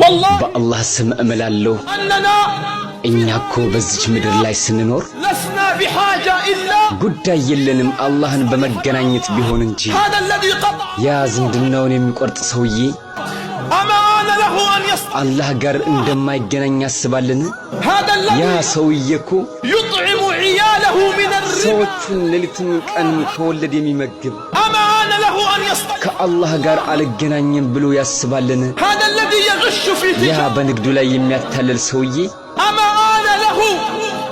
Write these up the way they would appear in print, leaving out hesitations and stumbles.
በአላህ ስም እምላለሁ እኛ እኮ በዚች ምድር ላይ ስንኖር ጉዳይ የለንም አላህን በመገናኘት ቢሆን እንጂ ያ ዝምድናውን የሚቆርጥ ሰውዬ አላህ ጋር እንደማይገናኝ ያስባልን? ያ ሰውዬ እኮ ሰዎቹን ሌሊትም ቀንም ከወለድ የሚመግብ ከአላህ ጋር አልገናኝም ብሎ ያስባልን? ያ በንግዱ ላይ የሚያታለል ሰውዬ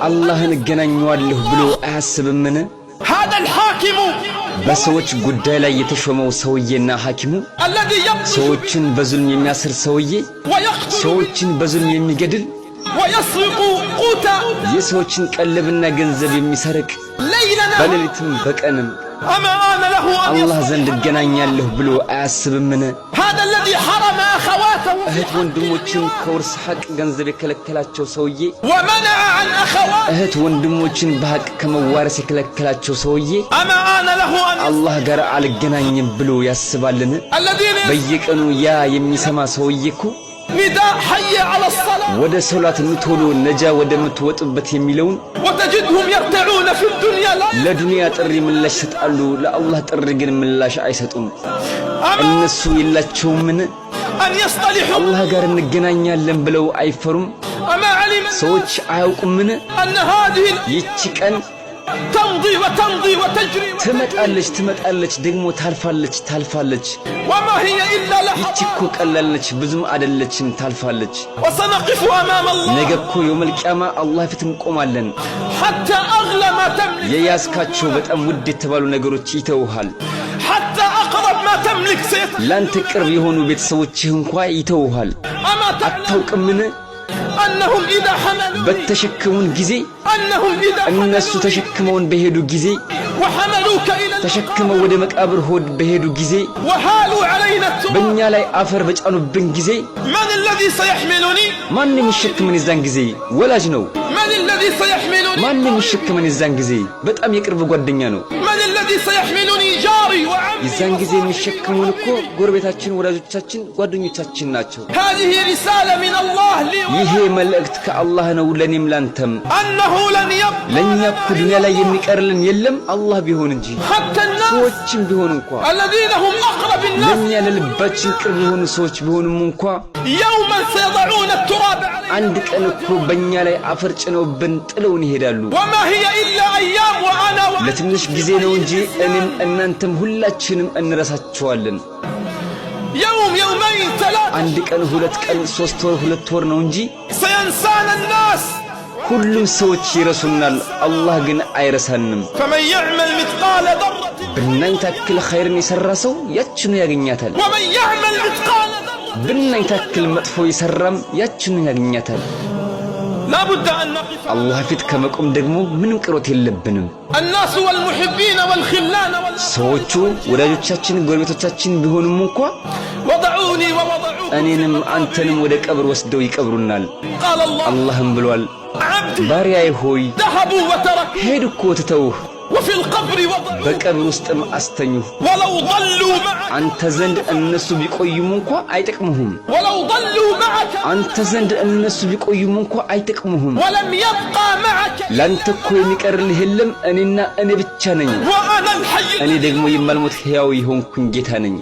አላህን እገናኘዋለሁ ብሎ አያስብምን? በሰዎች ጉዳይ ላይ የተሾመው ሰውዬና ሐኪሙ ሰዎችን በዙልም የሚያስር ሰውዬ ሰዎችን በዙልም የሚገድል የሰዎችን ቀለብና ገንዘብ የሚሰርቅ በሌሊትም በቀንም አላህ ዘንድ እገናኛለሁ ብሎ አያስብምን? እህት ወንድሞችን ከውርስ ሐቅ ገንዘብ የከለከላቸው ሰውዬ እህት ወንድሞችን በሐቅ ከመዋረስ የከለከላቸው ሰውዬ አላህ ጋር አልገናኝም ብሎ ያስባልን? በየቀኑ ያ የሚሰማ ሰውዬ እኮ ወደ ሶላት ቶሎ ነጃ ወደምትወጡበት የሚለውን ለዱንያ ጥሪ ምላሽ ይሰጣሉ፣ ለአላህ ጥሪ ግን ምላሽ አይሰጡም። እነሱ የላቸውምን? አላህ ጋር እንገናኛለን ብለው አይፈሩም? ሰዎች አያውቁምን? ይቺ ቀን ትመጣለች ደግሞ ታልፋለች። ይቺ እኮ ቀላለች ብዙም አይደለችም፣ ታልፋለች። ነገ እኮ የውመል ቂያማ አላህ ፊት እንቆማለን። የያዝካቸው በጣም ውድ የተባሉ ነገሮች ይተውሃል። ላንተ ቅርብ የሆኑ ቤተሰቦችህ እንኳን ይተውሃል። አታውቅምን? በተሸከሙን ጊዜ እነሱ ተሸክመውን በሄዱ ጊዜ ተሸክመው ወደ መቃብር ሆድ በሄዱ ጊዜ በእኛ ላይ አፈር በጫኑብን ጊዜ ማን የሚሸክመን የዛን ጊዜ? ወላጅ ነው። ማን የሚሸክመን የዛን ጊዜ? በጣም የቅርብ ጓደኛ ነው። የዛን ጊዜ የሚሸክሙን እኮ ጎረቤታችን፣ ወዳጆቻችን፣ ጓደኞቻችን ናቸው። ይሄ መልእክት ከአላህ ነው ለኔም ላንተም። ለኛ እኮ ዱንያ ላይ የሚቀርልን የለም አላህ ቢሆን እንጂ ሰዎችም ቢሆን እንኳ ለኛ ለልባችን ቅርብ የሆኑ ሰዎች ቢሆኑም እንኳ አንድ ቀን እኮ በእኛ ላይ አፈር ጭነውብን ጥለውን ይሄዳሉ። ለትንሽ ጊዜ ነው እንጂ እኔም እናንተም ሁላችንም እንረሳቸዋለን። አንድ ቀን፣ ሁለት ቀን፣ 3 ወር፣ 2 ወር ነው እንጂ ሁሉም ሰዎች ይረሱናል፣ አላህ ግን አይረሳንም። ብናኝ ታክል ኸይርን የሰራ ሰው ያችኑ ያገኛታል። ብናኝ ታክል መጥፎ የሰራም ያችኑ ያገኛታል። አላህ ፊት ከመቆም ደግሞ ምንም ቅሮት የለብንም። ሰዎቹ ወዳጆቻችን፣ ጎረቤቶቻችን ቢሆኑም እንኳ እኔንም አንተንም ወደ ቀብር ወስደው ይቀብሩናል። አላህም ብሏል፣ ባሪያዬ ሆይ ሄዱ እኮ ትተውህ በቀብር ውስጥም አስተኙህ። አንተ ዘንድ እነሱ ቢቆዩም እንኳ አይጠቅሙህም። አንተ ዘንድ እነሱ ቢቆዩም እንኳ አይጠቅሙህም። ላንተ እኮ የሚቀርልህ የለም፣ እኔና እኔ ብቻ ነኝ። እኔ ደግሞ የማልሞት ሕያው የሆንኩኝ ጌታ ነኝ።